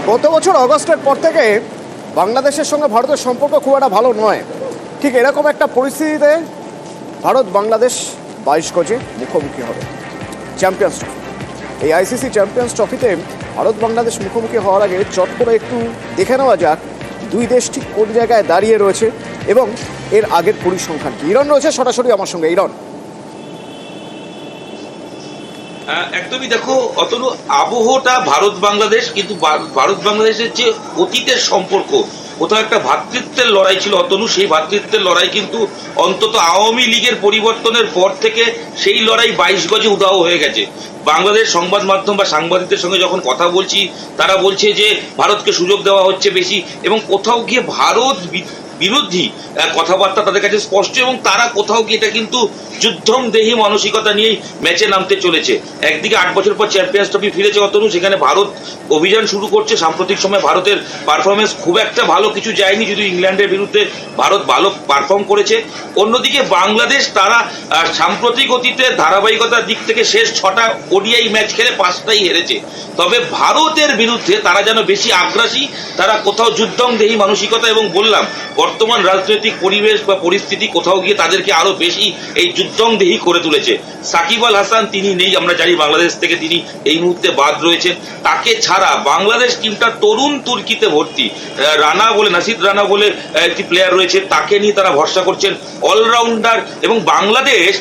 গত বছর অগস্টের পর থেকে বাংলাদেশের সঙ্গে ভারতের সম্পর্ক খুব একটা ভালো নয়। ঠিক এরকম একটা পরিস্থিতিতে ভারত বাংলাদেশ 22 গজে মুখোমুখি হবে চ্যাম্পিয়ন্স ট্রফি। এই আইসিসি চ্যাম্পিয়ন্স ট্রফিতে ভারত বাংলাদেশ মুখোমুখি হওয়ার আগে চট করে একটু দেখে নেওয়া যাক দুই দেশ ঠিক কোন জায়গায় দাঁড়িয়ে রয়েছে এবং এর আগের পরিসংখ্যান কি। ইরন রয়েছে সরাসরি আমার সঙ্গে। ইরন, একদমই দেখো অতনু, আবহটা ভারত বাংলাদেশ, কিন্তু ভারত বাংলাদেশের যে অতীতের সম্পর্ক, কোথাও একটা ভ্রাতৃত্বের লড়াই ছিল অতনু, সেই ভ্রাতৃত্বের লড়াই কিন্তু অন্তত আওয়ামী লীগের পরিবর্তনের পর থেকে সেই লড়াই 22 গজে উধাও হয়ে গেছে। বাংলাদেশ সংবাদ মাধ্যম বা সাংবাদিকদের সঙ্গে যখন কথা বলছি, তারা বলছে যে ভারতকে সুযোগ দেওয়া হচ্ছে বেশি, এবং কোথাও গিয়ে ভারত বিরোধী কথাবার্তা তাদের কাছে স্পষ্ট, এবং তারা কোথাও গিয়ে এটা কিন্তু যুদ্ধম দেহি মানসিকতা নিয়েই ম্যাচে নামতে চলেছে। একদিকে 8 বছর পর চ্যাম্পিয়ন্স ট্রফি ফিরেছে অতনু, সেখানে ভারত অভিযান শুরু করছে। সাম্প্রতিক সময় ভারতের পারফরমেন্স খুব একটা ভালো কিছু যায়নি, যদিও ইংল্যান্ডের বিরুদ্ধে ভারত ভালো পারফর্ম করেছে। অন্যদিকে বাংলাদেশ, তারা সাম্প্রতিক অতীতে ধারাবাহিকতার দিক থেকে শেষ 6টা ওডিআই ম্যাচ খেলে 5টাই হেরেছে। তবে ভারতের বিরুদ্ধে তারা যেন বেশি আগ্রাসী, তারা কোথাও যুদ্ধম দেহি মানসিকতা, এবং বললাম বর্তমান রাজনৈতিক পরিবেশ বা পরিস্থিতি কোথাও গিয়ে তাদেরকে আরো বেশি এই যুদ্ধম দেহি করে তুলেছে। সাকিব আল হাসান তিনি নেই, আমরা জানি বাংলাদেশ থেকে তিনি এই মুহূর্তে বাদ রয়েছেন। তাকে ছাড়া বাংলাদেশ টিমটা তরুণ তুর্কিতে ভর্তি। রানা বলে, নাসিদ রানা বলে একটি প্লেয়ার রয়েছে, তাকে নিয়ে তারা ভরসা করছেন, অলরাউন্ডার। এবং বাংলাদেশ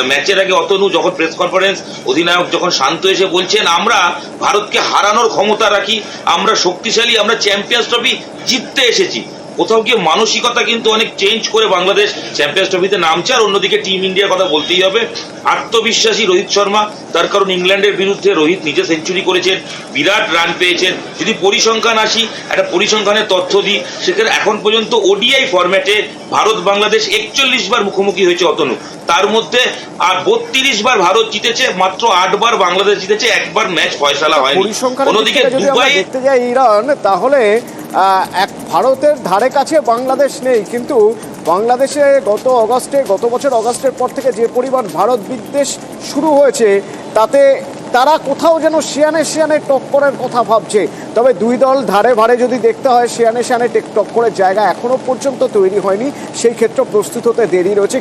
ম্যাচের আগে অতনু যখন প্রেস কনফারেন্স, অধিনায়ক যখন শান্ত এসে বলছেন আমরা ভারতকে হারানোর ক্ষমতা রাখি, আমরা শক্তিশালী, আমরা চ্যাম্পিয়ন্স ট্রফি জিততে এসেছি। কোথাও গিয়ে মানসিকতা কিন্তু অনেক চেঞ্জ করে বাংলাদেশ চ্যাম্পিয়ন্স ট্রফিতে নামছে। আর অন্যদিকে টিম ইন্ডিয়ার কথা বলতেই হবে, আত্মবিশ্বাসী রোহিত শর্মা, তার কারণ ইংল্যান্ডের বিরুদ্ধে রোহিত নিজে সেঞ্চুরি করেছেন, বিরাট রান পেয়েছেন। যদি পরিসংখ্যান আসি, একটা পরিসংখ্যানের তথ্য দিই, সেখানে এখন পর্যন্ত ওডিআই ফরম্যাটে ভারত বাংলাদেশ 41 বার মুখোমুখি হয়েছে অতনু। তার মধ্যে আর 32 বার ভারত জিতেছে, মাত্র 8 বার বাংলাদেশ জিতেছে, একবার ম্যাচ ফয়সালা হয়নি। অন্যদিকে দুবাই দেখতে যাই ইরান, তাহলে এক ভারতের ধারে কাছে বাংলাদেশ নেই, কিন্তু বাংলাদেশে গত বছর অগাস্টের পর থেকে যে পরিমাণ ভারত বিদ্বেষ শুরু হয়েছে, তাতে তারা কোথাও যেন শিয়ানে টক্করের কথা ভাবছে। তবে দুই দল ধারে ভারে যদি দেখতে হয়, শিয়ানে টক্করের জায়গা এখনো পর্যন্ত তৈরি হয়নি, সেই ক্ষেত্রে প্রস্তুত হতে দেরি রয়েছে।